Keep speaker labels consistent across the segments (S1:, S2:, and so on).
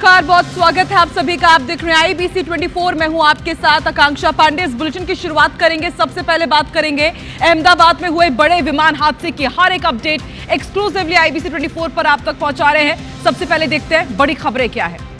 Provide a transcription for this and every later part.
S1: नमस्कार, बहुत स्वागत है आप सभी का। आप देख रहे हैं IBC 24। मैं हूं आपके साथ आकांक्षा पांडे। इस बुलेटिन की शुरुआत करेंगे। सबसे पहले बात करेंगे अहमदाबाद में हुए बड़े विमान हादसे की। हर एक अपडेट एक्सक्लूसिवली IBC 24 पर आप तक पहुंचा रहे हैं। सबसे पहले देखते हैं बड़ी खबरें क्या है।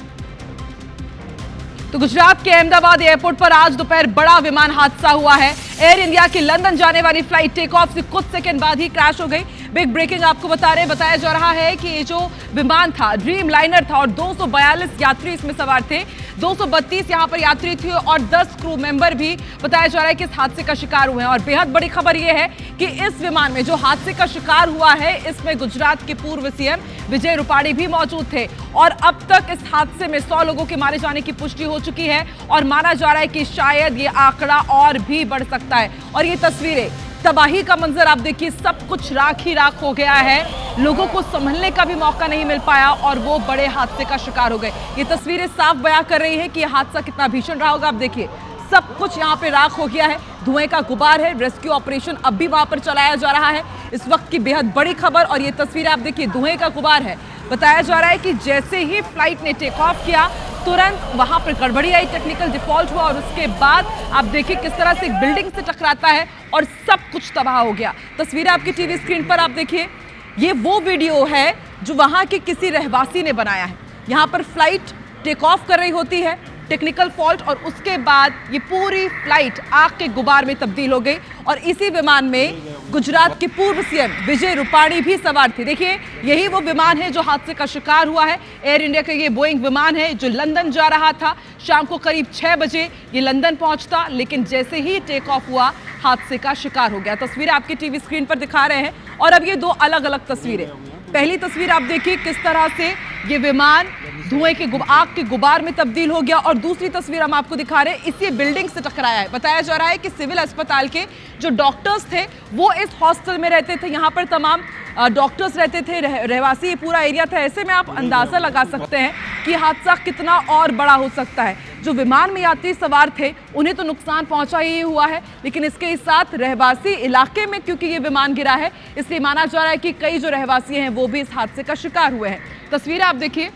S1: तो गुजरात के अहमदाबाद एयरपोर्ट पर आज दोपहर बड़ा विमान हादसा हुआ है। एयर इंडिया की लंदन जाने वाली फ्लाइट टेक ऑफ से कुछ सेकंड बाद ही क्रैश हो गई। बिग ब्रेकिंग आपको बताया जा रहा है कि ये जो विमान था ड्रीम लाइनर था और 242 यात्री इसमें सवार थे। 232 यहां पर यात्री थे और 10 क्रू मेंबर भी बताया जा रहा है कि इस हादसे का शिकार हुए हैं। और बेहद बड़ी खबर यह है कि इस विमान में जो हादसे का शिकार हुआ है इसमें गुजरात के पूर्व CM विजय रूपाणी भी मौजूद थे। और अब तक इस हादसे में 100 लोगों के मारे जाने की पुष्टि हो चुकी है और माना जा रहा है कि शायद ये आंकड़ा और भी बढ़ सकता है। और ये तस्वीरें, तबाही का मंजर आप देखिए, सब कुछ राख ही राख हो गया है। लोगों को संभलने का भी मौका नहीं मिल पाया और वो बड़े हादसे का शिकार हो गए। ये तस्वीरें साफ बयां कर रही है कि यह हादसा कितना भीषण रहा होगा। आप देखिए, सब कुछ यहाँ पे राख हो गया है, धुएं का गुबार है। रेस्क्यू ऑपरेशन अब भी वहां पर चलाया जा रहा है। इस वक्त की बेहद बड़ी खबर और ये तस्वीरें आप देखिए, धुएं का गुबार है। बताया जा रहा है कि जैसे ही फ्लाइट ने टेक ऑफ किया तुरंत वहां पर गड़बड़ी आई, टेक्निकल डिफॉल्ट हुआ और उसके बाद आप देखिए किस तरह से एक बिल्डिंग से टकराता है और सब कुछ तबाह हो गया। तस्वीरें आपकी टीवी स्क्रीन पर आप देखिए, ये वो वीडियो है जो वहां के किसी रहवासी ने बनाया है। यहां पर फ्लाइट टेक ऑफ कर रही होती है, टेक्निकल फॉल्ट, और उसके बाद ये पूरी फ्लाइट आग के गुबार में तब्दील हो गई। और इसी विमान में गुजरात के पूर्व CM विजय रूपाणी भी सवार थे। देखिए, यही वो विमान है जो हादसे का शिकार हुआ है। एयर इंडिया का ये बोइंग विमान है जो लंदन जा रहा था। शाम को करीब 6 बजे ये लंदन पहुंचता, लेकिन जैसे ही टेक ऑफ हुआ हादसे का शिकार हो गया। तस्वीरें आपकी टीवी स्क्रीन पर दिखा रहे हैं। और अब ये दो अलग अलग तस्वीरें। पहली तस्वीर आप देखिए किस तरह से ये विमान धुएं के आग के गुबार में तब्दील हो गया और दूसरी तस्वीर हम आपको दिखा रहे हैं, इसी बिल्डिंग से टकराया है। बताया जा रहा है कि सिविल अस्पताल के जो डॉक्टर्स थे वो इस हॉस्टल में रहते थे। यहाँ पर तमाम डॉक्टर्स रहते थे, रहवासी ये पूरा एरिया था। ऐसे में आप अंदाजा लगा सकते हैं कि हादसा कितना और बड़ा हो सकता है। जो विमान में यात्री सवार थे उन्हें तो नुकसान पहुंचा ही हुआ है, लेकिन इसके साथ रहवासी इलाके में, क्योंकि ये विमान गिरा है इसलिए माना जा रहा है कि कई जो रहवासी हैं वो भी इस हादसे का शिकार हुए हैं। तस्वीरें आप देखिए,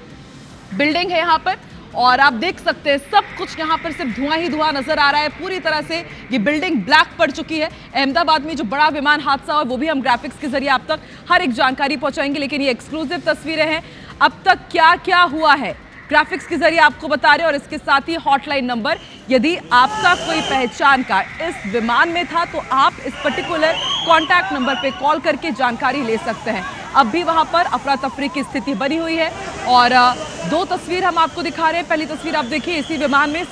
S1: बिल्डिंग है यहाँ पर और आप देख सकते हैं सब कुछ यहाँ पर सिर्फ धुआं ही धुआं नजर आ रहा है। पूरी तरह से ये बिल्डिंग ब्लैक पड़ चुकी है। अहमदाबाद में जो बड़ा विमान हादसा हुआ वो भी हम ग्राफिक्स के जरिए आप तक हर एक जानकारी पहुंचाएंगे, लेकिन ये एक्सक्लूसिव तस्वीरें हैं। अब तक क्या क्या हुआ है ग्राफिक्स के जरिए आपको बता रहे हैं। और इसके साथ ही हॉटलाइन नंबर, यदि आपका कोई पहचान का इस विमान में था तो आप इस पर्टिकुलर कॉन्टैक्ट नंबर पे कॉल करके जानकारी ले सकते हैं। अब भी वहां पर अफरा तफरी की स्थिति बनी हुई है। और दो तस्वीर हम आपको दिखा रहे हैं। पहली तस्वीर आप देखिए, इसी विमान में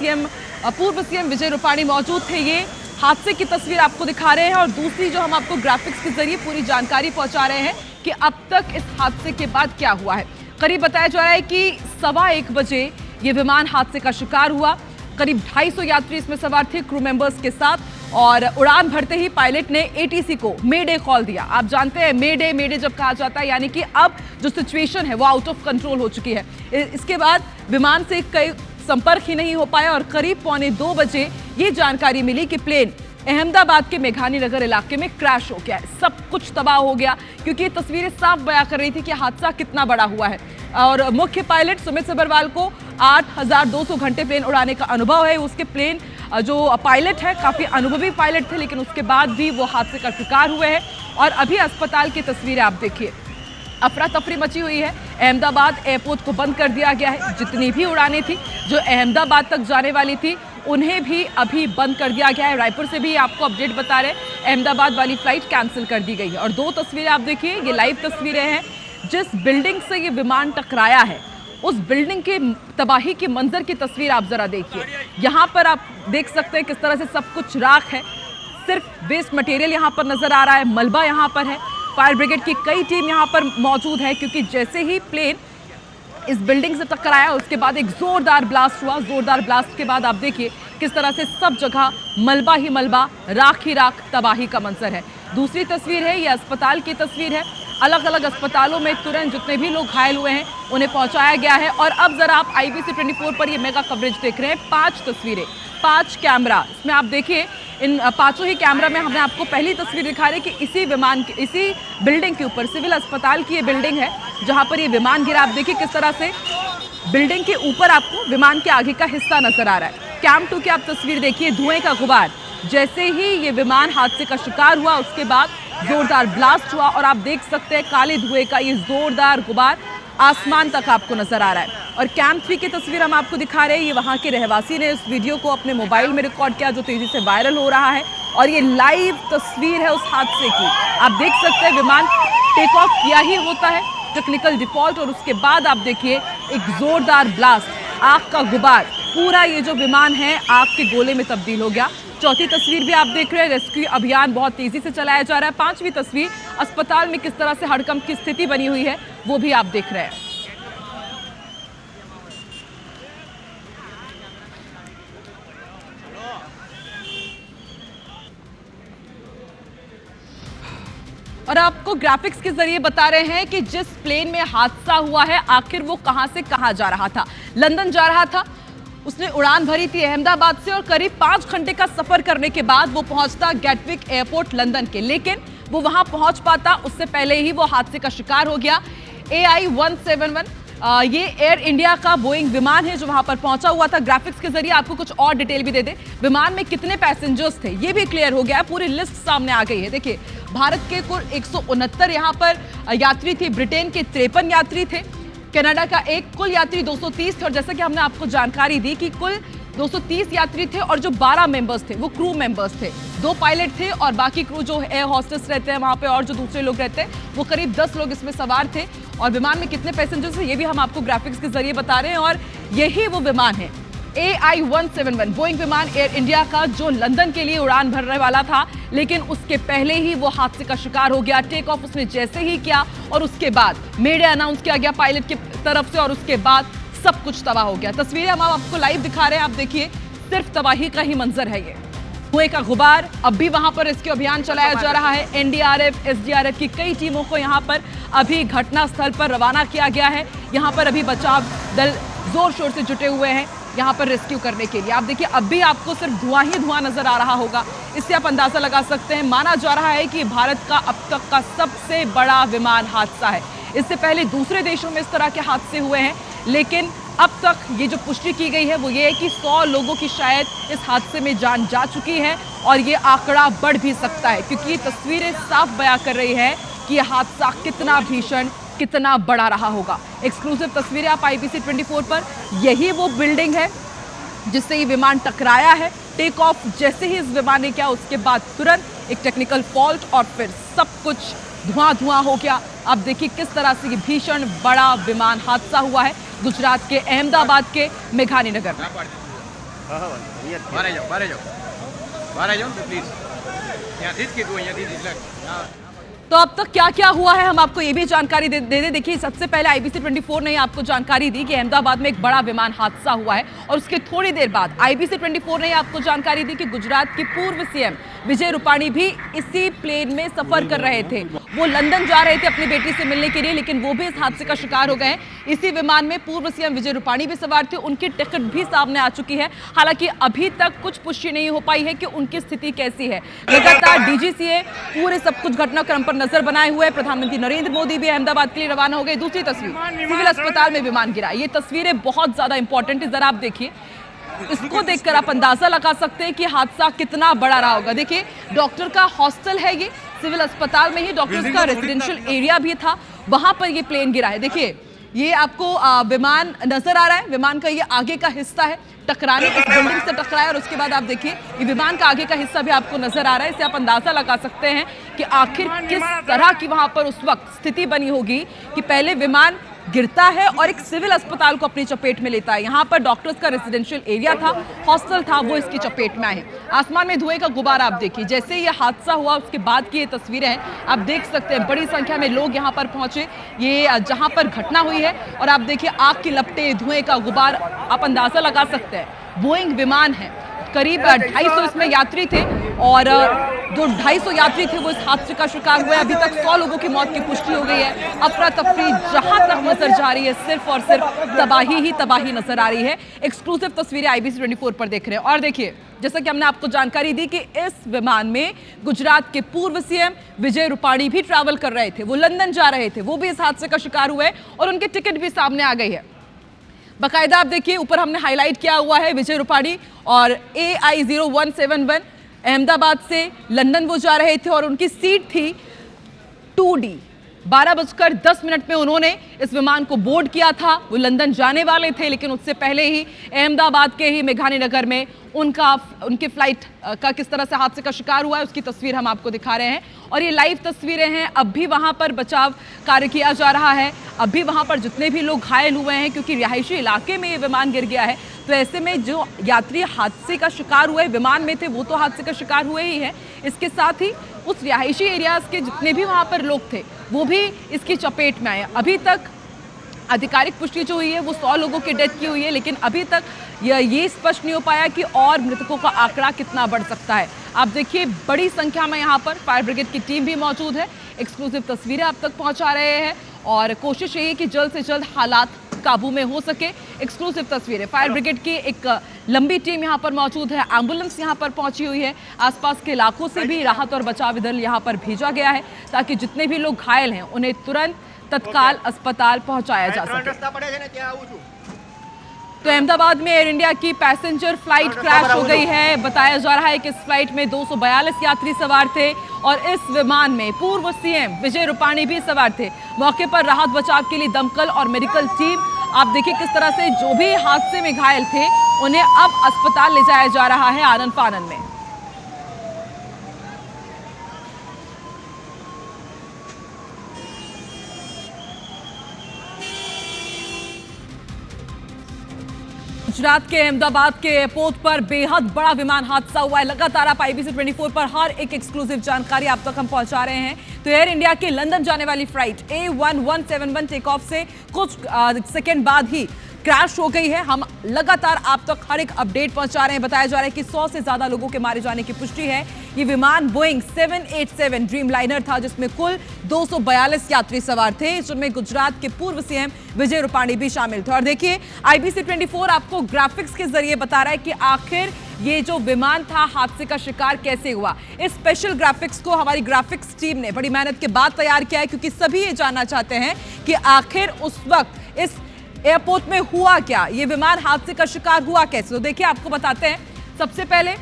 S1: पूर्व CM विजय रूपाणी मौजूद थे। ये हादसे की तस्वीर आपको दिखा रहे हैं और दूसरी जो हम आपको ग्राफिक्स के जरिए पूरी जानकारी पहुंचा रहे हैं कि अब तक इस हादसे के बाद क्या हुआ है। करीब बताया जा रहा है कि 1:15 बजे ये विमान हादसे का शिकार हुआ। करीब 250 यात्री इसमें सवार थे क्रू मेंबर्स के साथ। और उड़ान भरते ही पायलट ने ATC को मेडे कॉल दिया। आप जानते हैं मेडे जब कहा जाता है यानी कि अब जो सिचुएशन है वो आउट ऑफ कंट्रोल हो चुकी है। इसके बाद विमान से कई संपर्क ही नहीं हो पाया और करीब 1:45 बजे ये जानकारी मिली कि प्लेन अहमदाबाद के मेघानी नगर इलाके में क्रैश हो गया है। सब कुछ तबाह हो गया, क्योंकि ये तस्वीरें साफ बयां कर रही थी कि हादसा कितना बड़ा हुआ है। और मुख्य पायलट सुमित सबरवाल को 8200 घंटे प्लेन उड़ाने का अनुभव है। उसके प्लेन जो पायलट है काफ़ी अनुभवी पायलट थे, लेकिन उसके बाद भी वो हादसे का शिकार हुए हैं। और अभी अस्पताल की तस्वीरें आप देखिए, अफरा तफरी मची हुई है। अहमदाबाद एयरपोर्ट को बंद कर दिया गया है। जितनी भी उड़ानें थी जो अहमदाबाद तक जाने वाली थी उन्हें भी अभी बंद कर दिया गया है। रायपुर से भी आपको अपडेट बता रहे हैं, अहमदाबाद वाली फ्लाइट कैंसिल कर दी गई है। और दो तस्वीरें आप देखिए, ये लाइव तस्वीरें हैं। जिस बिल्डिंग से ये विमान टकराया है उस बिल्डिंग के तबाही के मंजर की तस्वीर आप जरा देखिए। यहाँ पर आप देख सकते हैं किस तरह से सब कुछ राख है, सिर्फ वेस्ट मटेरियल यहाँ पर नजर आ रहा है, मलबा यहाँ पर है। फायर ब्रिगेड की कई टीम यहाँ पर मौजूद है, क्योंकि जैसे ही प्लेन इस बिल्डिंग से टकराया उसके बाद एक जोरदार ब्लास्ट हुआ। जोरदार ब्लास्ट के बाद आप देखिए किस तरह से सब जगह मलबा ही मलबा, राख ही राख, तबाही का मंजर है। दूसरी तस्वीर है, ये अस्पताल की तस्वीर है। अलग अलग अस्पतालों में तुरंत जितने भी लोग घायल हुए हैं उन्हें पहुंचाया गया है। और अब जरा आप IBC 24 पर ये मेगा कवरेज देख रहे हैं। 5 तस्वीरें, 5 कैमरा, इसमें आप देखिए इन पांचों ही कैमरा में हमने आपको पहली तस्वीर दिखा रही कि इसी विमान की, इसी बिल्डिंग के ऊपर, सिविल अस्पताल की ये बिल्डिंग है जहां पर ये विमान गिरा। आप देखिए किस तरह से बिल्डिंग के ऊपर आपको विमान के आगे का हिस्सा नजर आ रहा है। कैम 2 की आप तस्वीर देखिए, धुएं का गुबार। जैसे ही ये विमान हादसे का शिकार हुआ उसके बाद जोरदार ब्लास्ट हुआ और आप देख सकते हैं काले धुएं का ये जोरदार गुबार आसमान तक आपको नजर आ रहा है। और कैम 3 की तस्वीर हम आपको दिखा रहे हैं। ये वहां के रहवासी ने इस वीडियो को अपने मोबाइल में रिकॉर्ड किया जो तेजी से वायरल हो रहा है और ये लाइव तस्वीर है उस हादसे की। आप देख सकते हैं विमान टेक ऑफ किया ही होता है, टेक्निकल डिफॉल्ट, और उसके बाद आप देखिए एक जोरदार ब्लास्ट, आग का गुबार, पूरा ये जो विमान है आग के गोले में तब्दील हो गया। चौथी तस्वीर भी आप देख रहे हैं, रेस्क्यू अभियान बहुत तेजी से चलाया जा रहा है। पांचवी तस्वीर, अस्पताल में किस तरह से हड़कंप की स्थिति बनी हुई है वो भी आप देख रहे हैं। और आपको ग्राफिक्स के जरिए बता रहे हैं कि जिस प्लेन में हादसा हुआ है आखिर वो कहां से कहां जा रहा था। लंदन जा रहा था, उसने उड़ान भरी थी अहमदाबाद से और करीब 5 घंटे का सफर करने के बाद वो पहुंचता गैटविक एयरपोर्ट लंदन के, लेकिन वो वहां पहुंच पाता उससे पहले ही वो हादसे का शिकार हो गया। AI-171 ये एयर इंडिया का बोइंग विमान है जो वहां पर पहुंचा हुआ था। ग्राफिक्स के जरिए आपको कुछ और डिटेल भी दे दे, विमान में कितने पैसेंजर्स थे ये भी क्लियर हो गया है, पूरी लिस्ट सामने आ गई है। देखिए भारत के कुल 169 यहां पर यात्री थे, ब्रिटेन के 53 यात्री थे, कनाडा का एक, कुल यात्री 230 थे। और जैसा कि हमने आपको जानकारी दी कि कुल 230 यात्री थे और जो 12 मेंबर्स थे वो क्रू मेंबर्स थे, 2 पायलट थे और बाकी क्रू जो एयर हॉस्टेस रहते हैं वहां पे और जो दूसरे लोग रहते हैं वो करीब 10 लोग इसमें सवार थे। और विमान में कितने पैसेंजर्स थे ये भी हम आपको ग्राफिक्स के जरिए बता रहे हैं। और यही वो विमान है AI-171 बोइंग विमान एयर इंडिया का जो लंदन के लिए उड़ान भरने वाला था, लेकिन उसके पहले ही वो हादसे का शिकार हो गया। टेक ऑफ उसने जैसे ही किया और उसके बाद मेडे अनाउंस किया गया पायलट की तरफ से और उसके बाद सब कुछ तबाह हो गया। तस्वीरें हम आपको लाइव दिखा रहे हैं, आप देखिए सिर्फ तबाही का ही मंजर है ये। धुएं का गुबार, अब भी वहां पर रेस्क्यू अभियान चलाया जा रहा है। NDRF, SDRF की कई टीमों को यहां पर अभी घटना स्थल पर रवाना किया गया है। यहां पर अभी बचाव दल जोर शोर से जुटे हुए हैं यहां पर रेस्क्यू करने के लिए। आप देखिए अब भी आपको सिर्फ धुआं ही धुआं नजर आ रहा होगा, इससे आप अंदाजा लगा सकते हैं। माना जा रहा है कि भारत का अब तक का सबसे बड़ा विमान हादसा है। इससे पहले दूसरे देशों में इस तरह के हादसे हुए हैं, लेकिन अब तक ये जो पुष्टि की गई है वो ये है कि 100 लोगों की शायद इस हादसे में जान जा चुकी है और ये आंकड़ा बढ़ भी सकता है, क्योंकि ये तस्वीरें साफ बयां कर रही है कि यह हादसा कितना भीषण, कितना बड़ा रहा होगा। एक्सक्लूसिव तस्वीरें आप IBC 24 पर। यही वो बिल्डिंग है जिससे ये विमान टकराया है। टेक ऑफ जैसे ही इस विमान ने किया उसके बाद तुरंत एक टेक्निकल फॉल्ट और फिर सब कुछ धुआं धुआं हो गया। आप देखिए किस तरह से ये भीषण बड़ा विमान हादसा हुआ है गुजरात के अहमदाबाद के मेघानी नगर में। तो अब तक क्या क्या हुआ है हम आपको ये भी जानकारी दे दें। देखिए सबसे पहले IBC 24 ने आपको जानकारी दी कि अहमदाबाद में एक बड़ा विमान हादसा हुआ है और उसके थोड़ी देर बाद IBC 24 ने आपको जानकारी दी कि गुजरात के पूर्व CM विजय रूपाणी भी इसी प्लेन में सफर कर रहे थे। वो लंदन जा रहे थे अपनी बेटी से मिलने के लिए, लेकिन वो भी इस हादसे का शिकार हो गए हैं। इसी विमान में पूर्व CM विजय रूपाणी भी सवार थे, उनकी टिकट भी सामने आ चुकी है। हालांकि अभी तक कुछ पुष्टि नहीं हो पाई है कि उनकी स्थिति कैसी है। लगातार DGCA पूरे सब कुछ घटनाक्रम पर नजर बनाए हुए। प्रधानमंत्री नरेंद्र मोदी भी अहमदाबाद के लिए रवाना हो गए। दूसरी तस्वीर, सिविल अस्पताल में विमान गिरा। ये तस्वीरें बहुत ज्यादा इंपॉर्टेंट है, जरा आप देखिए। इसको देखकर आप अंदाजा लगा सकते हैं कि हादसा कितना बड़ा रहा होगा। देखिए डॉक्टर का हॉस्टल है ये, सिविल अस्पताल में ही डॉक्टर्स का रेजिडेंशियल एरिया भी था, वहां पर ये प्लेन गिरा है। देखिए ये आपको विमान नजर आ रहा है, विमान का ये आगे का हिस्सा है, टकराने इस बिल्डिंग से टकराया और उसके बाद आप देखिए ये विमान का आगे का हिस्सा भी आपको नजर आ रहा है। इससे आप अंदाजा लगा सकते हैं कि आखिर किस तरह की वहां पर उस वक्त स्थिति बनी होगी कि पहले विमान गिरता है और एक सिविल अस्पताल को अपनी चपेट में लेता है। यहाँ पर डॉक्टर्स का रेजिडेंशियल एरिया था, हॉस्टल था, वो इसकी चपेट में आए हैं। आसमान में धुएं का गुबार आप देखिए। जैसे ये हादसा हुआ उसके बाद की ये तस्वीरें हैं, आप देख सकते हैं बड़ी संख्या में लोग यहाँ पर पहुंचे, ये जहाँ पर घटना हुई है। और आप देखिए आग की लपटें, धुएं का गुबार, आप अंदाजा लगा सकते हैं। बोइंग विमान है, करीब 250 इसमें यात्री थे और जो 250 यात्री थे वो इस हादसे का शिकार हुए। अभी तक 100 लोगों की मौत की पुष्टि हो गई है। अफरा तफरी जहां तक नजर जा रही है सिर्फ और सिर्फ तबाही ही तबाही नजर आ रही है। एक्सक्लूसिव तस्वीरें IBC 24 पर देख रहे हैं। और देखिए जैसा कि हमने आपको जानकारी दी कि इस विमान में गुजरात के पूर्व CM विजय रूपाणी भी ट्रैवल कर रहे थे, वो लंदन जा रहे थे, वो भी इस हादसे का शिकार हुए और उनकी टिकट भी सामने आ गई है। बाकायदा आप देखिए ऊपर हमने हाईलाइट किया हुआ है विजय रूपाणी और AI0171 अहमदाबाद से लंदन वो जा रहे थे और उनकी सीट थी 2D। 12:10 में उन्होंने इस विमान को बोर्ड किया था। वो लंदन जाने वाले थे, लेकिन उससे पहले ही अहमदाबाद के ही मेघानी नगर में उनकी फ्लाइट का किस तरह से हादसे का शिकार हुआ है उसकी तस्वीर हम आपको दिखा रहे हैं। और ये लाइव तस्वीरें हैं। अब भी वहां पर बचाव कार्य किया जा रहा है। अब भी वहां पर जितने भी लोग घायल हुए हैं, क्योंकि रिहायशी इलाके में ये विमान गिर गया है, तो ऐसे में जो यात्री हादसे का शिकार हुए विमान में थे वो तो हादसे का शिकार हुए ही है, इसके साथ ही उस रिहायशी एरियाज के जितने भी वहां पर लोग थे वो भी इसकी चपेट में आए। अभी तक आधिकारिक पुष्टि जो हुई है वो 100 लोगों की डेथ की हुई है, लेकिन अभी तक ये स्पष्ट नहीं हो पाया कि और मृतकों का आंकड़ा कितना बढ़ सकता है। आप देखिए बड़ी संख्या में यहाँ पर फायर ब्रिगेड की टीम भी मौजूद है। एक्सक्लूसिव तस्वीरें आप तक पहुंचा रहे हैं और कोशिश यही है कि जल्द से जल्द हालात काबू में हो सके। एक्सक्लूसिव तस्वीरें, फायर ब्रिगेड की एक लंबी टीम यहाँ पर मौजूद है, एम्बुलेंस यहाँ पर पहुंची हुई है, आसपास के इलाकों से भी राहत और बचाव दल यहाँ पर भेजा गया है ताकि जितने भी लोग घायल हैं उन्हें तुरंत तत्काल अस्पताल पहुंचाया जा सके। तो अहमदाबाद में एयर इंडिया की पैसेंजर फ्लाइट क्रैश हो गई है। बताया जा रहा है कि इस फ्लाइट में 242 यात्री सवार थे और इस विमान में पूर्व सीएम विजय रूपाणी भी सवार थे। मौके पर राहत बचाव के लिए दमकल और मेडिकल टीम, आप देखिए किस तरह से जो भी हादसे में घायल थे उन्हें अब अस्पताल ले जाया जा रहा है आनन फानन में। गुजरात के अहमदाबाद के एयरपोर्ट पर बेहद बड़ा विमान हादसा हुआ है। लगातार आप IBC 24 पर हर एक एक्सक्लूसिव जानकारी आप तक हम पहुंचा रहे हैं। तो एयर इंडिया की लंदन जाने वाली फ्लाइट A1171 टेक ऑफ से कुछ सेकंड बाद ही क्रैश हो गई है। हम लगातार आप तक हर एक अपडेट पहुंचा रहे हैं। बताया जा रहा है कि 100 से ज्यादा लोगों के मारे जाने की पुष्टि है। ये विमान बोइंग 787 ड्रीम लाइनर था जिसमें कुल 242 यात्री सवार थे, जिनमें गुजरात के पूर्व सीएम विजय रूपाणी भी शामिल थे। और देखिए IBC 24 आपको ग्राफिक्स के जरिए बता रहा है कि आखिर ये जो विमान था हादसे का शिकार कैसे हुआ। इस स्पेशल ग्राफिक्स को हमारी ग्राफिक्स टीम ने बड़ी मेहनत के बाद तैयार किया है, क्योंकि सभी ये जानना चाहते हैं कि आखिर उस वक्त इस एयरपोर्ट में हुआ क्या, ये विमान हादसे का शिकार हुआ कैसे। तो देखिए आपको बताते हैं। सबसे पहले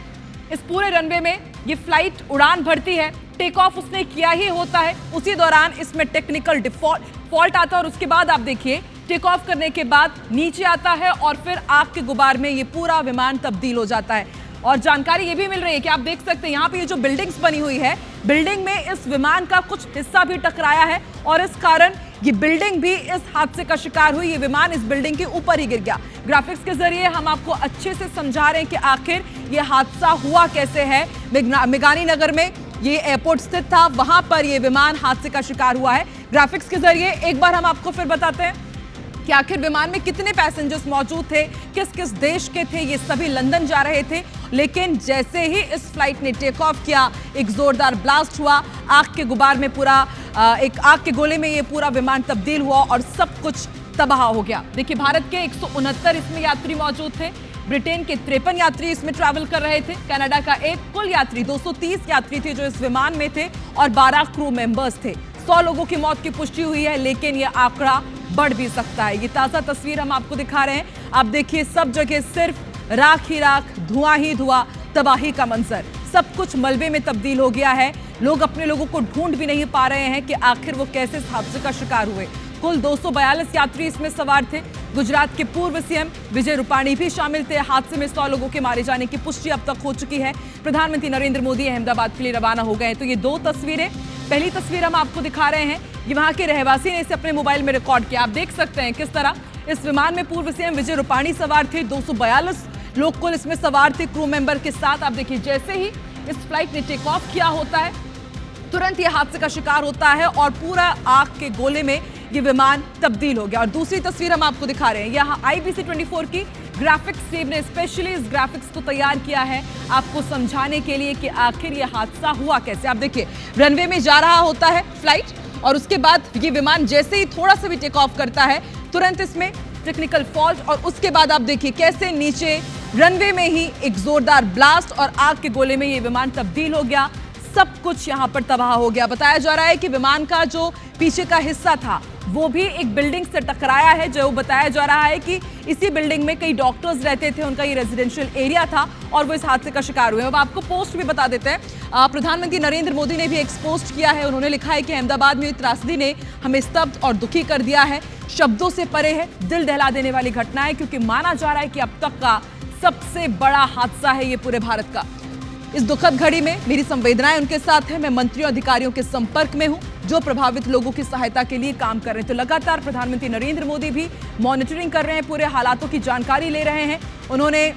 S1: इस पूरे रनवे में ये फ्लाइट उड़ान भरती है, टेक ऑफ उसने किया ही होता है, उसी दौरान इसमें टेक्निकल फॉल्ट आता है और उसके बाद आप देखिए टेक ऑफ करने के बाद नीचे आता है और फिर आग के गुबार में ये पूरा विमान तब्दील हो जाता है। और जानकारी ये भी मिल रही है कि आप देख सकते हैं यहाँ पे ये जो बिल्डिंग्स बनी हुई है, बिल्डिंग में इस विमान का कुछ हिस्सा भी टकराया है और इस कारण ये बिल्डिंग भी इस हादसे का शिकार हुई। ये विमान इस बिल्डिंग के ऊपर ही गिर गया। ग्राफिक्स के जरिए हम आपको अच्छे से समझा रहे हैं कि आखिर ये हादसा हुआ कैसे है। मेघानी नगर में ये एयरपोर्ट स्थित था, वहां पर ये विमान हादसे का शिकार हुआ है। ग्राफिक्स के जरिए एक बार हम आपको फिर बताते हैं कि आखिर विमान में कितने पैसेंजर्स मौजूद थे, किस किस देश के थे। ये सभी लंदन जा रहे थे, लेकिन जैसे ही इस फ्लाइट ने टेक ऑफ किया एक जोरदार ब्लास्ट हुआ, आग के गुबार में एक आग के गोले में ये पूरा विमान तब्दील हुआ और सब कुछ तबाह हो गया। देखिए भारत के 169 इसमें यात्री मौजूद थे, ब्रिटेन के 53 यात्री इसमें ट्रैवल कर रहे थे, कनाडा का एक कुल यात्री 230 यात्री थे जो इस विमान में थे और 12 क्रू मेंबर्स थे। 100 लोगों की मौत की पुष्टि हुई है, लेकिन यह आंकड़ा बढ़ भी सकता है। ये ताजा तस्वीर हम आपको दिखा रहे हैं। आप देखिए सब जगह सिर्फ राख ही राख, धुआं ही धुआं, तबाही का मंजर, सब कुछ मलबे में तब्दील हो गया है। लोग अपने लोगों को ढूंढ भी नहीं पा रहे हैं कि आखिर वो कैसे इस हादसे का शिकार हुए। कुल 242 यात्री इसमें सवार थे। गुजरात के पूर्व सीएम विजय रूपाणी भी शामिल थे। हादसे में 100 लोगों के मारे जाने की पुष्टि अब तक हो चुकी है। प्रधानमंत्री नरेंद्र मोदी अहमदाबाद के लिए रवाना हो गए। तो ये दो तस्वीरें, पहली तस्वीर हम आपको दिखा रहे हैं, ये वहां के रहवासी ने इसे अपने मोबाइल में रिकॉर्ड किया। आप देख सकते हैं किस तरह इस विमान में पूर्व सीएम विजय रूपाणी सवार थे। 242 लोग कुल इसमें सवार थे क्रू मेंबर के साथ। आप देखिए जैसे ही इस फ्लाइट ने टेक ऑफ किया होता है, तुरंत ये हादसे का शिकार होता है और पूरा आग के गोले में ये विमान तब्दील हो गया। और दूसरी तस्वीर हम आपको दिखा रहे हैं, यहाँ IBC 24 की ग्राफिक्स टीम ने स्पेशली इस ग्राफिक्स को तैयार किया है आपको समझाने के लिए कि आखिर ये हादसा हुआ कैसे। आप देखिए रनवे में जा रहा होता है फ्लाइट और उसके बाद ये विमान जैसे ही थोड़ा सा भी टेक ऑफ करता है, तुरंत इसमें टेक्निकल फॉल्ट और उसके बाद आप देखिए कैसे नीचे रनवे में ही एक जोरदार ब्लास्ट और आग के गोले में ये विमान तब्दील हो गया। सब कुछ यहां पर तबाह हो गया। बताया जा रहा है कि विमान का जो पीछे का हिस्सा था वो भी एक बिल्डिंग से टकराया है। जो बताया जा रहा है कि इसी बिल्डिंग में कई डॉक्टर्स रहते थे, उनका ये रेजिडेंशियल एरिया था और वो इस हादसे का शिकार हुए। अब आपको पोस्ट भी बता देते हैं, प्रधानमंत्री नरेंद्र मोदी ने भी एक पोस्ट किया है। उन्होंने लिखा है कि अहमदाबाद में त्रासदी ने हमें स्तब्ध और दुखी कर दिया है, शब्दों से परे है, दिल दहला देने वाली घटना है, क्योंकि माना जा रहा है कि अब तक का सबसे बड़ा हादसा है ये पूरे भारत का। इस दुखद घड़ी में मेरी संवेदनाएं उनके साथ हैं। मैं मंत्रियों अधिकारियों के संपर्क में हूं जो प्रभावित लोगों की सहायता के लिए काम कर रहे हैं। तो लगातार प्रधानमंत्री नरेंद्र मोदी भी मॉनिटरिंग कर रहे हैं, पूरे हालातों की जानकारी ले रहे हैं। उन्होंने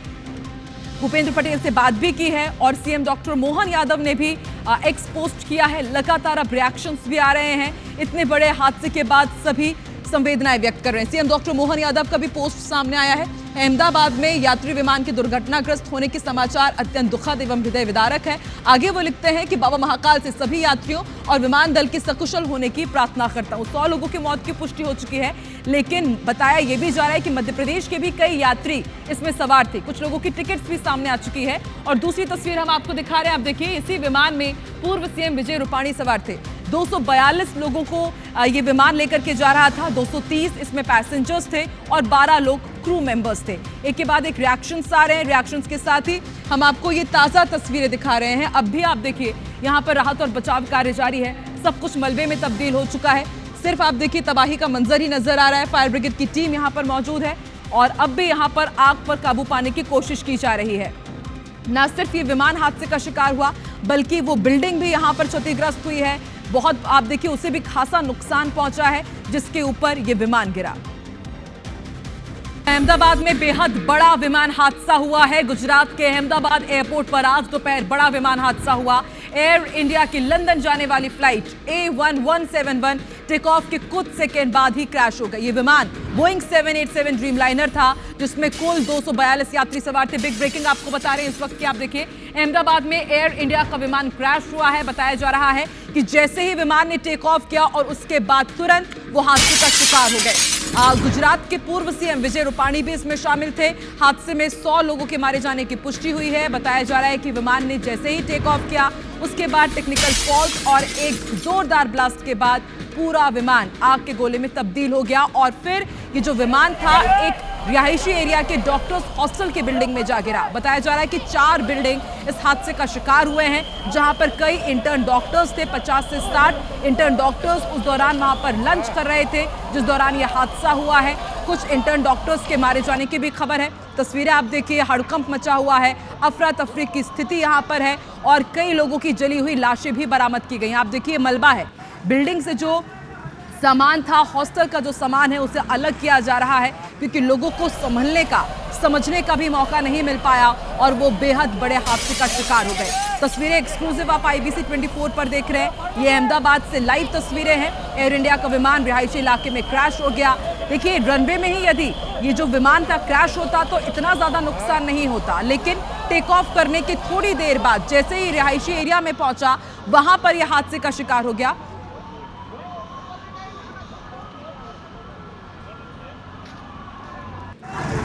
S1: भूपेंद्र पटेल से बात भी की है और सीएम डॉक्टर मोहन यादव ने भी एक्स पोस्ट किया है। लगातार अब रिएक्शंस भी आ रहे हैं। इतने बड़े हादसे के बाद सभी संवेदनाएं व्यक्त कर रहे हैं। सीएम डॉक्टर मोहन यादव का भी पोस्ट सामने आया है। अहमदाबाद में यात्री विमान के दुर्घटनाग्रस्त होने के समाचार अत्यंत दुखद एवं हृदय विदारक है। आगे वो लिखते हैं कि बाबा महाकाल से सभी यात्रियों और विमान दल की सकुशल होने की प्रार्थना करता हूं। 100 लोगों की मौत की पुष्टि हो चुकी है, लेकिन बताया यह भी जा रहा है कि मध्य प्रदेश के भी कई यात्री इसमें सवार थे। कुछ लोगों की टिकट्स भी सामने आ चुकी है। और दूसरी तस्वीर हम आपको दिखा रहे हैं। आप देखिए, इसी विमान में पूर्व सीएम विजय रूपाणी सवार थे। 242 लोगों को ये विमान लेकर के जा रहा था। 230 इसमें पैसेंजर्स थे और 12 लोग क्रू मेंबर्स थे। एक के बाद एक रिएक्शंस आ रहे हैं। रिएक्शंस के साथ ही हम आपको ये ताज़ा तस्वीरें दिखा रहे हैं। अब भी आप देखिए, यहाँ पर राहत और बचाव कार्य जारी है। सब कुछ मलबे में तब्दील हो चुका है। सिर्फ आप देखिए, तबाही का मंजर ही नजर आ रहा है। फायर ब्रिगेड की टीम यहाँ पर मौजूद है और अब भी यहाँ पर आग पर काबू पाने की कोशिश की जा रही है। न सिर्फ ये विमान हादसे का शिकार हुआ, बल्कि वो बिल्डिंग भी यहाँ पर क्षतिग्रस्त हुई है। बहुत आप देखिए, उसे भी खासा नुकसान पहुंचा है जिसके ऊपर ये विमान गिरा। अहमदाबाद में बेहद बड़ा विमान हादसा हुआ है। गुजरात के अहमदाबाद एयरपोर्ट पर आज दोपहर बड़ा विमान हादसा हुआ। एयर इंडिया की लंदन जाने वाली फ्लाइट A1171 टेक ऑफ के कुछ सेकेंड बाद ही क्रैश हो गई। ये विमान बोइंग 787 ड्रीमलाइनर था, जिसमें कुल 242 यात्री सवार थे। बिग ब्रेकिंग आपको बता रहे हैं इस वक्त की। आप देखिए, अहमदाबाद में एयर इंडिया का विमान क्रैश हुआ है। बताया जा रहा है कि जैसे ही विमान ने टेक ऑफ किया और उसके बाद तुरंत वो हादसे का शिकार हो गए। गुजरात के पूर्व सीएम विजय रूपाणी भी इसमें शामिल थे। हादसे में 100 लोगों के मारे जाने की पुष्टि हुई है। बताया जा रहा है कि विमान ने जैसे ही टेक ऑफ किया, उसके बाद टेक्निकल फॉल्ट और एक जोरदार ब्लास्ट के बाद पूरा विमान आग के गोले में तब्दील हो गया। और फिर ये जो विमान था, एक रिहायशी एरिया के डॉक्टर्स हॉस्टल की बिल्डिंग में जा गिरा। बताया जा रहा है कि 4 बिल्डिंग इस हादसे का शिकार हुए हैं, जहां पर कई इंटर्न डॉक्टर्स थे। 50 से 60 इंटर्न डॉक्टर्स उस दौरान वहां पर लंच कर रहे थे जिस दौरान यह हादसा हुआ है। कुछ इंटर्न डॉक्टर्स के मारे जाने की भी खबर है। तस्वीरें आप देखिए, हड़कंप मचा हुआ है, अफरा तफरी की स्थिति यहाँ पर है और कई लोगों की जली हुई लाशें भी बरामद की गई। आप देखिए, मलबा है। बिल्डिंग से जो सामान था, हॉस्टल का जो सामान है, उसे अलग किया जा रहा है, क्योंकि लोगों को संभलने का, समझने का भी मौका नहीं मिल पाया और वो बेहद बड़े हादसे का शिकार हो गए। तस्वीरें एक्सक्लूसिव आप IBC 24 पर देख रहे हैं। ये अहमदाबाद से लाइव तस्वीरें हैं। एयर इंडिया का विमान रिहायशी इलाके में क्रैश हो गया। देखिए, रनवे में ही यदि ये जो विमान था क्रैश होता तो इतना ज़्यादा नुकसान नहीं होता, लेकिन टेक ऑफ करने के थोड़ी देर बाद जैसे ही रिहायशी एरिया में पहुंचा, वहां पर यह हादसे का शिकार हो गया।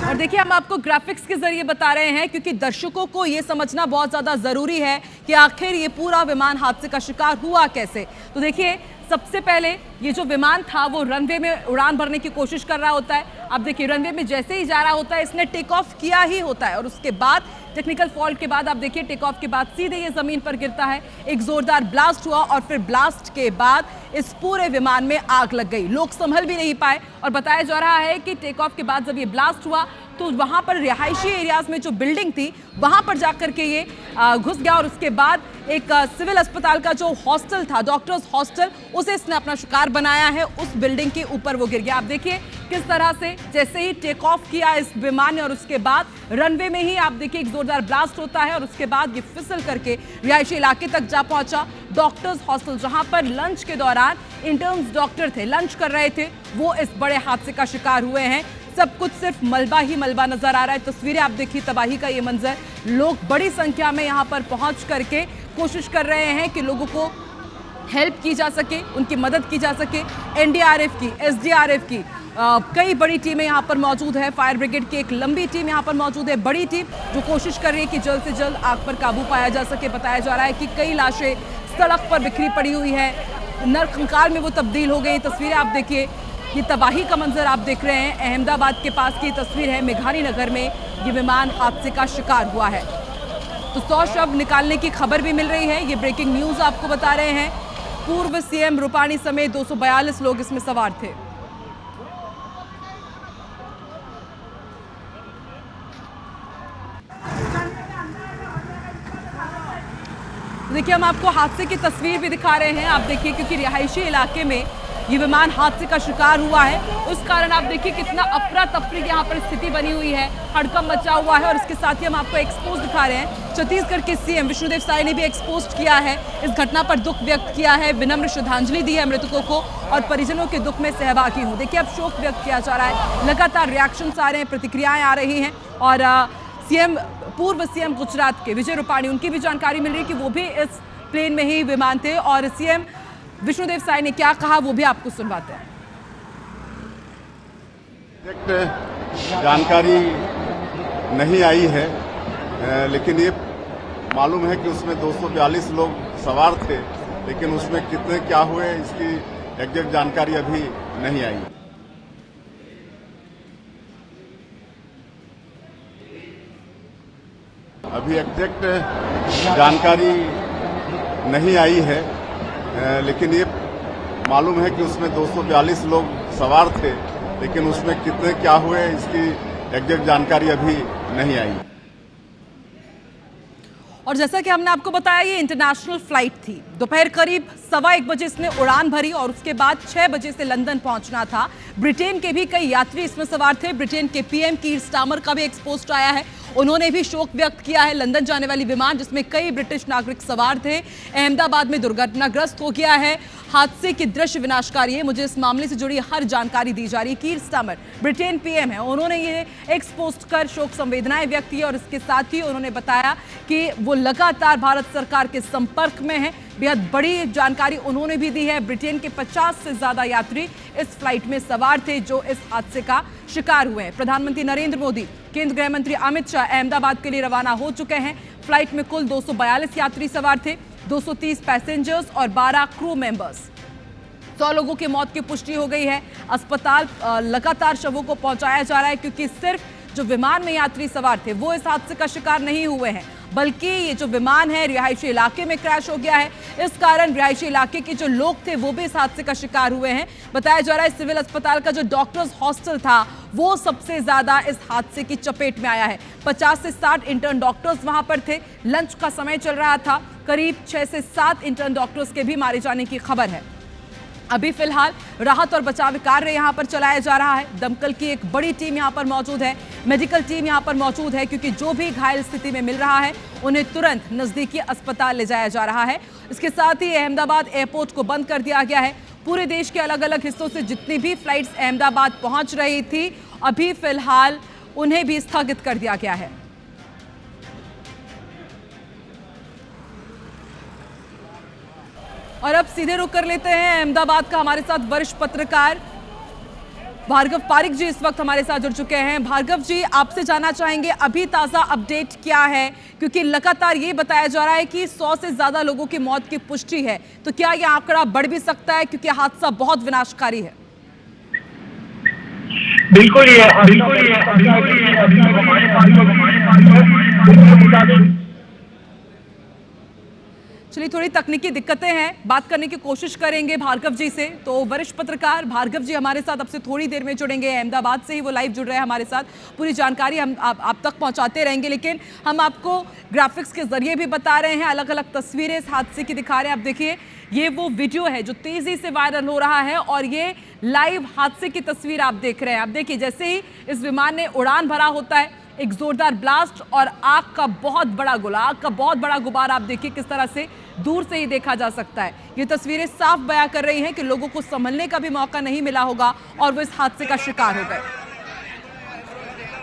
S1: और देखिए, हम आपको ग्राफिक्स के जरिए बता रहे हैं, क्योंकि दर्शकों को यह समझना बहुत ज्यादा जरूरी है कि आखिर ये पूरा विमान हादसे का शिकार हुआ कैसे। तो देखिए, सबसे पहले ये जो विमान था वो रनवे में उड़ान भरने की कोशिश कर रहा होता है। अब देखिए, रनवे में जैसे ही जा रहा होता है, इसने टेक ऑफ किया ही होता है और उसके बाद टेक्निकल फॉल्ट के बाद आप देखिए, टेक ऑफ के बाद सीधे ये जमीन पर गिरता है। एक जोरदार ब्लास्ट हुआ और फिर ब्लास्ट के बाद इस पूरे विमान में आग लग गई। लोग संभल भी नहीं पाए और बताया जा रहा है कि टेक ऑफ के बाद जब ये ब्लास्ट हुआ तो वहां पर रिहायशी एरियाज में जो बिल्डिंग थी वहां पर जाकर के ये घुस गया और उसके बाद एक सिविल अस्पताल का जो हॉस्टल था, डॉक्टर्स हॉस्टल, उसे इसने अपना शिकार बनाया है। उस बिल्डिंग के ऊपर वो गिर गया। आप देखिए किस तरह से जैसे ही टेक ऑफ किया इस विमान ने और उसके बाद रनवे में ही आप देखिए एक जोरदार ब्लास्ट होता है और उसके बाद ये फिसल करके रिहायशी इलाके तक जा पहुंचा। डॉक्टर्स हॉस्टल जहां पर लंच के दौरान इंटर्न्स डॉक्टर थे, लंच कर रहे थे, वो इस बड़े हादसे का शिकार हुए हैं। सब कुछ सिर्फ मलबा ही मलबा नजर आ रहा है। तस्वीरें आप देखिए, तबाही का ये मंजर। लोग बड़ी संख्या में यहां पर पहुंच करके कोशिश कर रहे हैं कि लोगों को हेल्प की जा सके, उनकी मदद की जा सके। NDRF की, SDRF की कई बड़ी टीमें यहाँ पर मौजूद है। फायर ब्रिगेड की एक लंबी टीम यहाँ पर मौजूद है, बड़ी टीम, जो कोशिश कर रही है कि जल्द से जल्द आग पर काबू पाया जा सके। बताया जा रहा है कि कई लाशें सड़क पर बिखरी पड़ी हुई है, नरकंकाल में वो तब्दील हो गई। तस्वीरें आप देखिए, ये तबाही का मंजर आप देख रहे हैं। अहमदाबाद के पास की तस्वीर है, मेघानी नगर में ये विमान हादसे का शिकार हुआ है। तो 100 शव निकालने की खबर भी मिल रही है। ये ब्रेकिंग न्यूज आपको बता रहे हैं। पूर्व सीएम रूपाणी समेत 242 लोग इसमें सवार थे। देखिए, हम आपको हादसे की तस्वीर भी दिखा रहे हैं। आप देखिए, क्योंकि रिहायशी इलाके में ये विमान हादसे का शिकार हुआ है, उस कारण आप देखिए कितना अफरा तफरी यहाँ पर स्थिति बनी हुई है, हड़कंप मचा हुआ है। और इसके साथ ही हम आपको एक्सपोज दिखा रहे हैं। छत्तीसगढ़ के सीएम विष्णुदेव साय ने भी एक्सपोज किया है, इस घटना पर दुख व्यक्त किया है, विनम्र श्रद्धांजलि दी है मृतकों को और परिजनों के दुख में सहभागी हूँ। देखिए, अब शोक व्यक्त किया जा रहा है, लगातार रिएक्शन आ रहे हैं, प्रतिक्रियाएं आ रही हैं। और पूर्व सीएम गुजरात के विजय रूपाणी, उनकी भी जानकारी मिल रही है कि वो भी इस प्लेन में ही विमान थे। और सीएम विष्णुदेव साय ने क्या कहा वो भी आपको सुनवाते हैं।
S2: जानकारी नहीं आई है, लेकिन ये मालूम है कि उसमें 242 लोग सवार थे, लेकिन उसमें कितने क्या हुए इसकी एग्जैक्ट जानकारी अभी नहीं आई। अभी एग्जैक्ट जानकारी नहीं आई है, लेकिन ये मालूम है कि उसमें 242 लोग सवार थे, लेकिन उसमें कितने क्या हुए इसकी एग्जैक्ट जानकारी अभी नहीं आई।
S1: और जैसा कि हमने आपको बताया, ये इंटरनेशनल फ्लाइट थी। दोपहर करीब 1:15 बजे इसने उड़ान भरी और उसके बाद 6 बजे से लंदन पहुंचना था। ब्रिटेन के भी कई यात्री इसमें सवार थे। ब्रिटेन के पीएम कीर स्टारमर का भी एक्सपोस्ट आया है, उन्होंने भी शोक व्यक्त किया है। लंदन जाने वाली विमान जिसमें कई ब्रिटिश नागरिक सवार थे, अहमदाबाद में दुर्घटनाग्रस्त हो गया है। हादसे के दृश्य विनाशकारी है। मुझे इस मामले से जुड़ी हर जानकारी दी जा रही है। कीर स्टारमर ब्रिटेन पीएम है, उन्होंने ये एक्सपोस्ट कर शोक संवेदनाएं व्यक्त की और इसके साथ ही उन्होंने बताया कि वो लगातार भारत सरकार के संपर्क में है। बेहद बड़ी जानकारी उन्होंने भी दी है। ब्रिटेन के 50 से ज्यादा यात्री इस फ्लाइट में सवार थे जो इस हादसे का शिकार हुए हैं। प्रधानमंत्री नरेंद्र मोदी, केंद्रीय गृह मंत्री अमित शाह अहमदाबाद के लिए रवाना हो चुके हैं। फ्लाइट में कुल 242 यात्री सवार थे, 230 पैसेंजर्स और 12 क्रू मेंबर्स। 100 लोगों की मौत की पुष्टि हो गई है। अस्पताल लगातार शवों को पहुंचाया जा रहा है, क्योंकि सिर्फ जो विमान में यात्री सवार थे वो इस हादसे का शिकार नहीं हुए हैं, बल्कि ये जो विमान है रिहायशी इलाके में क्रैश हो गया है। इस कारण रिहायशी इलाके के जो लोग थे वो भी इस हादसे का शिकार हुए हैं। बताया जा रहा है सिविल अस्पताल का जो डॉक्टर्स हॉस्टल था वो सबसे ज्यादा इस हादसे की चपेट में आया है। 50 से 60 इंटर्न डॉक्टर्स वहां पर थे। लंच का समय चल रहा था। करीब 6 से 7 इंटर्न डॉक्टर्स के भी मारे जाने की खबर है। अभी फिलहाल राहत और बचाव कार्य यहां पर चलाया जा रहा है। दमकल की एक बड़ी टीम यहां पर मौजूद है, मेडिकल टीम यहां पर मौजूद है, क्योंकि जो भी घायल स्थिति में मिल रहा है उन्हें तुरंत नजदीकी अस्पताल ले जाया जा रहा है। इसके साथ ही अहमदाबाद एयरपोर्ट को बंद कर दिया गया है। पूरे देश के अलग अलग हिस्सों से जितनी भी फ्लाइट्स अहमदाबाद पहुंच रही थी, अभी फिलहाल उन्हें भी स्थगित कर दिया गया है। और अब सीधे रुक कर लेते हैं अहमदाबाद का। हमारे साथ वरिष्ठ पत्रकार भार्गव पारिक जी इस वक्त हमारे साथ जुड़ चुके हैं। भार्गव जी, आपसे जानना चाहेंगे अभी ताजा अपडेट क्या है, क्योंकि लगातार ये बताया जा रहा है कि 100 से ज्यादा लोगों की मौत की पुष्टि है, तो क्या यह आंकड़ा बढ़ भी सकता है, क्योंकि हादसा बहुत विनाशकारी है?
S3: बिल्कुल
S1: चलिए, थोड़ी तकनीकी दिक्कतें हैं, बात करने की कोशिश करेंगे भार्गव जी से। तो वरिष्ठ पत्रकार भार्गव जी हमारे साथ अब से थोड़ी देर में जुड़ेंगे। अहमदाबाद से ही वो लाइव जुड़ रहे हैं हमारे साथ। पूरी जानकारी हम आप तक पहुंचाते रहेंगे, लेकिन हम आपको ग्राफिक्स के जरिए भी बता रहे हैं, अलग अलग तस्वीरें इस हादसे की दिखा रहे हैं। आप देखिए, ये वो वीडियो है जो तेजी से वायरल हो रहा है और ये लाइव हादसे की तस्वीर आप देख रहे हैं। आप देखिए, जैसे ही इस विमान ने उड़ान भरा होता है, एक जोरदार ब्लास्ट और आग का बहुत बड़ा गोला, आग का बहुत बड़ा गुबार आप देखिए किस तरह से दूर से ही देखा जा सकता है। ये तस्वीरें साफ बयां कर रही हैं कि लोगों को संभलने का भी मौका नहीं मिला होगा और वो इस हादसे का शिकार हो गए।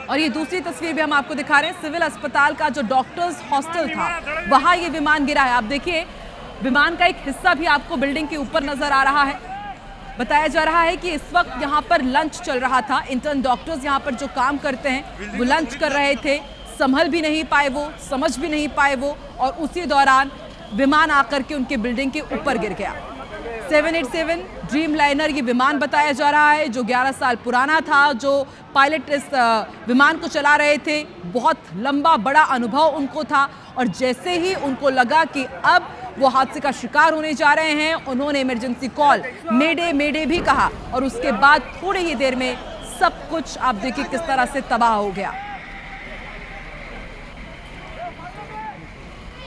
S1: और ये दूसरी तस्वीर भी हम आपको दिखा रहे हैं, सिविल अस्पताल का जो डॉक्टर्स हॉस्टल था वहां ये विमान गिरा है। आप देखिए, विमान का एक हिस्सा भी आपको बिल्डिंग के ऊपर नजर आ रहा है। बताया जा रहा है कि इस वक्त यहाँ पर लंच चल रहा था। इंटर्न डॉक्टर्स यहाँ पर जो काम करते हैं वो लंच कर रहे थे, संभल भी नहीं पाए वो, समझ भी नहीं पाए वो, और उसी दौरान विमान आकर के उनके बिल्डिंग के ऊपर गिर गया। 787 ड्रीम लाइनर ये विमान बताया जा रहा है, जो 11 साल पुराना था। जो पायलट इस विमान को चला रहे थे, बहुत लंबा बड़ा अनुभव उनको था, और जैसे ही उनको लगा कि अब वो हादसे का शिकार होने जा रहे हैं, उन्होंने इमरजेंसी कॉल मेडे मेडे भी कहा, और उसके बाद थोड़ी ही देर में सब कुछ आप देखिए किस तरह से तबाह हो गया।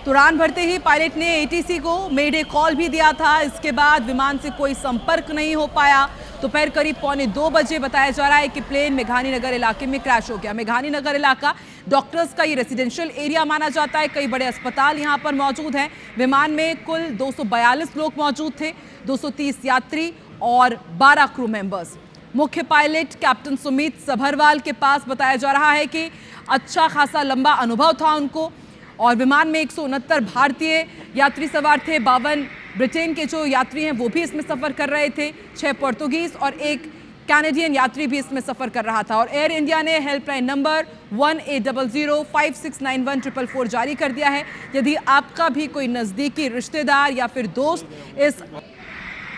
S1: उड़ान भरते ही पायलट ने एटीसी को मेडे कॉल भी दिया था। इसके बाद विमान से कोई संपर्क नहीं हो पाया। दोपहर करीब 1:45 बजे बताया जा रहा है कि प्लेन मेघानी नगर इलाके में क्रैश हो गया। मेघानी नगर इलाका डॉक्टर्स का ये रेजिडेंशियल एरिया माना जाता है। कई बड़े अस्पताल यहाँ पर मौजूद हैं। विमान में कुल 242 लोग मौजूद थे, 230 यात्री और 12 क्रू मेंबर्स। मुख्य पायलट कैप्टन सुमित सभरवाल के पास बताया जा रहा है कि अच्छा खासा लंबा अनुभव था उनको, और विमान में 169 भारतीय यात्री सवार थे। 52 ब्रिटेन के जो यात्री हैं वो भी इसमें सफ़र कर रहे थे। 6 पुर्तगीज और 1 कैनेडियन यात्री भी इसमें सफ़र कर रहा था। और एयर इंडिया ने हेल्पलाइन नंबर 1800-5691-444 जारी कर दिया है। यदि आपका भी कोई नज़दीकी रिश्तेदार या फिर दोस्त इस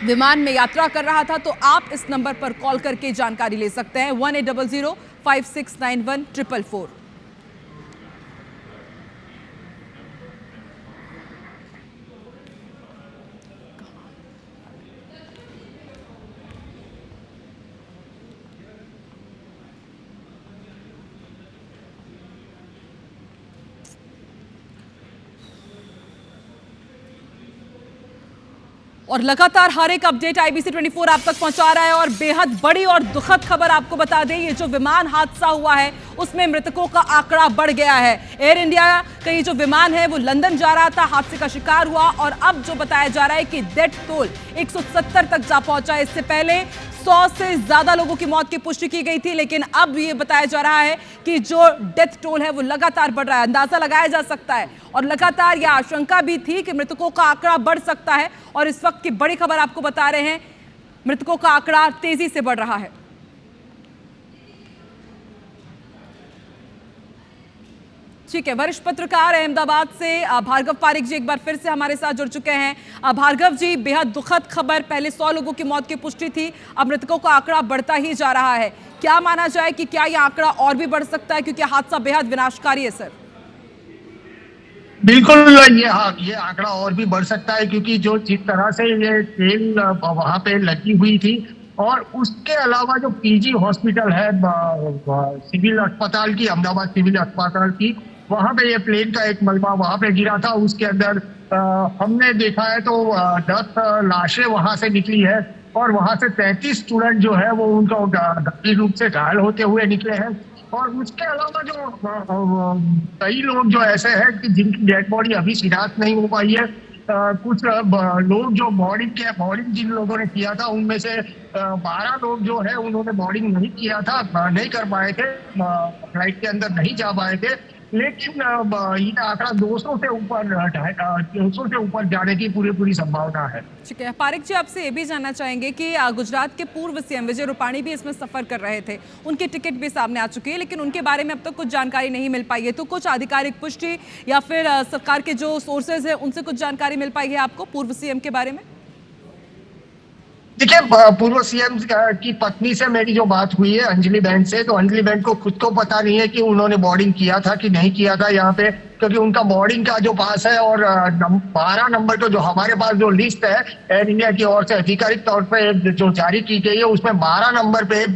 S1: विमान में यात्रा कर रहा था, तो आप इस नंबर पर कॉल करके जानकारी ले सकते हैं, 1800-5691-444। और लगातार हर एक अपडेट IBC 24 आप तक पहुंचा रहा है। और बेहद बड़ी और दुखद खबर आपको बता दें, ये जो विमान हादसा हुआ है उसमें मृतकों का आंकड़ा बढ़ गया है। एयर इंडिया का ये जो विमान है वो लंदन जा रहा था, हादसे का शिकार हुआ, और अब जो बताया जा रहा है कि डेथ टोल 170 तक जा पहुंचा है। इससे पहले 100 से ज्यादा लोगों की मौत की पुष्टि की गई थी, लेकिन अब ये बताया जा रहा है कि जो डेथ टोल है वो लगातार बढ़ रहा है। अंदाजा लगाया जा सकता है, और लगातार यह आशंका भी थी कि मृतकों का आंकड़ा बढ़ सकता है, और इस वक्त की बड़ी खबर आपको बता रहे हैं, मृतकों का आंकड़ा तेजी से बढ़ रहा है। ठीक है, वरिष्ठ पत्रकार अहमदाबाद से भार्गव पारिक जी एक बार फिर से हमारे साथ जुड़ चुके हैं। भार्गव जी, बेहद दुखद खबर, पहले 100 लोगों की मौत की पुष्टि थी, अब मृतकों का आंकड़ा बढ़ता ही जा रहा है। क्या माना जाए कि क्या यह आंकड़ा और भी बढ़ सकता है, क्योंकि हादसा बेहद विनाशकारी है? सर
S3: बिल्कुल, ये आंकड़ा और भी बढ़ सकता है, क्योंकि जिस तरह से ये ट्रेन वहां पे लगी हुई थी, और उसके अलावा जो पीजी हॉस्पिटल है सिविल अस्पताल की, अहमदाबाद सिविल अस्पताल की, वहां पे ये प्लेन का एक मलबा वहां पे गिरा था। उसके अंदर हमने देखा है तो 10 लाशें वहां से निकली है, और वहां से 33 स्टूडेंट जो है वो उनका गंभीर रूप से घायल होते हुए निकले हैं। और उसके अलावा जो कई लोग जो ऐसे हैं कि जिनकी डेड बॉडी अभी शिनाख्त नहीं हो पाई है। कुछ लोग जो बोर्डिंग जिन लोगों ने किया था, उनमें से 12 लोग जो है उन्होंने बोर्डिंग नहीं किया था, नहीं कर पाए थे, फ्लाइट के अंदर नहीं जा पाए थे। लेकिन ये आंकड़ा 200 से ऊपर जाने की पूरी संभावना है।
S1: ठीक है, पारिक जी, आपसे ये भी जानना चाहेंगे कि गुजरात के पूर्व सीएम विजय रूपाणी भी इसमें सफर कर रहे थे, उनकी टिकट भी सामने आ चुकी है, लेकिन उनके बारे में अब तक कुछ जानकारी नहीं मिल पाई है। तो कुछ आधिकारिक पुष्टि या फिर सरकार के जो सोर्सेज है उनसे कुछ जानकारी मिल पाई है आपको पूर्व सीएम के बारे में?
S3: देखिए, पूर्व सीएम की पत्नी से मेरी जो बात हुई है अंजलि बहन से, तो अंजलि बहन को खुद को पता नहीं है कि उन्होंने बोर्डिंग किया था कि नहीं किया था यहाँ पे, क्योंकि उनका बोर्डिंग का जो पास है और 12 नंबर का जो हमारे पास जो लिस्ट है एयर इंडिया की ओर से आधिकारिक तौर पे जो जारी की गई है, उसमें 12 नंबर पे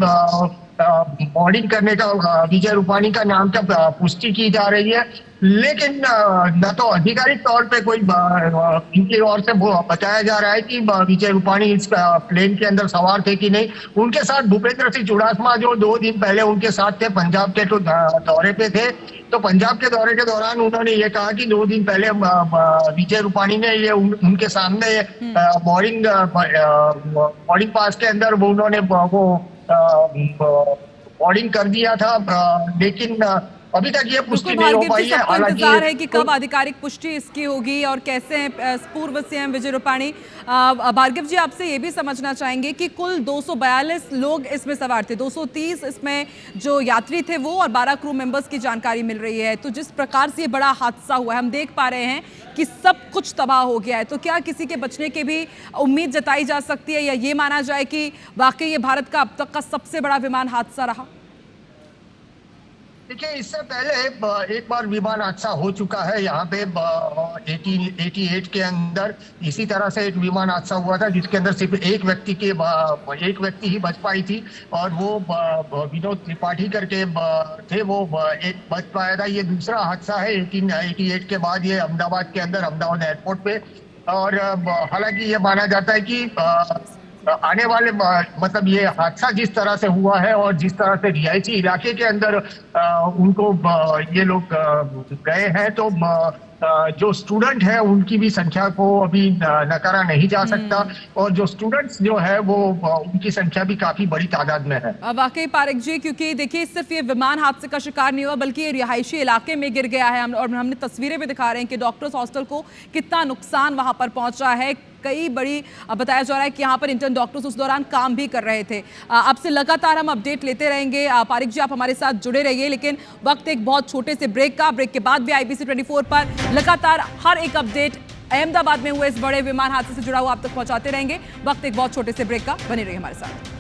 S3: बोर्डिंग करने का विजय रूपाणी का नाम का पुष्टि की जा रही है। लेकिन न तो आधिकारिक तौर पे कोई इनकी ओर से बताया जा रहा है कि विजय रूपाणी इस प्लेन के अंदर सवार थे कि नहीं। उनके साथ भूपेंद्र सिंह चुड़ासमा जो 2 दिन पहले उनके साथ थे, पंजाब के तो दौरे पे थे, तो पंजाब के दौरे के दौरान उन्होंने ये कहा कि 2 दिन पहले विजय रूपाणी ने ये उनके सामने बोर्डिंग पास के अंदर उन्होंने वो बोर्डिंग कर दिया था। लेकिन अभी तक ये पुष्टि
S1: बिल्कुल
S3: नहीं हो
S1: भार्गव
S3: पाई
S1: जी,
S3: है।
S1: सबको इंतजार है कि कब
S3: हालांकि
S1: आधिकारिक पुष्टि इसकी होगी और कैसे हैं पूर्व सीएम विजय रूपाणी। भार्गव जी, आपसे ये भी समझना चाहेंगे कि कुल 242 लोग इसमें सवार थे, 230 इसमें जो यात्री थे वो और 12 क्रू मेंबर्स की जानकारी मिल रही है। तो जिस प्रकार से ये बड़ा हादसा हुआ है, हम देख पा रहे हैं कि सब कुछ तबाह हो गया है, तो क्या किसी के बचने की भी उम्मीद जताई जा सकती है या ये माना जाए कि वाकई ये भारत का अब तक का सबसे बड़ा विमान हादसा रहा?
S3: देखिए, इससे पहले एक बार विमान हादसा हो चुका है यहाँ पे 88 के अंदर। इसी तरह से एक विमान हादसा हुआ था जिसके अंदर सिर्फ एक व्यक्ति ही बच पाई थी, और वो विनोद त्रिपाठी करके थे, वो एक बच पाया था। ये दूसरा हादसा है 1888 के बाद ये अहमदाबाद के अंदर, अहमदाबाद एयरपोर्ट पे। और हालांकि ये माना जाता है कि आने वाले मतलब ये हादसा जिस तरह से हुआ है और जिस तरह से रिहायशी इलाके के अंदर उनको ये लोग गए हैं, तो जो स्टूडेंट है उनकी भी संख्या को अभी नकारा नहीं जा सकता, और जो स्टूडेंट्स जो है वो उनकी संख्या भी काफी बड़ी तादाद में है।
S1: वाकई पारेख जी, क्योंकि देखिए सिर्फ ये विमान हादसे का शिकार नहीं हुआ बल्कि ये रिहायशी इलाके में गिर गया है। और हमने तस्वीरें भी दिखा रहे हैं कि डॉक्टर्स हॉस्टल को कितना नुकसान वहां पर पहुंचा है। कई बड़ी बताया जा रहा है कि यहाँ पर इंटर्न डॉक्टर्स उस दौरान काम भी कर रहे थे। आपसे लगातार हम अपडेट लेते रहेंगे। पारेख जी, आप हमारे साथ जुड़े रहिए, लेकिन वक्त एक बहुत छोटे से ब्रेक का। ब्रेक के बाद भी IBC 24 पर लगातार हर एक अपडेट अहमदाबाद में हुए इस बड़े विमान हादसे से जुड़ा हुआ आप तक पहुंचाते रहेंगे। वक्त एक बहुत छोटे से ब्रेक का, बने रहिए हमारे साथ।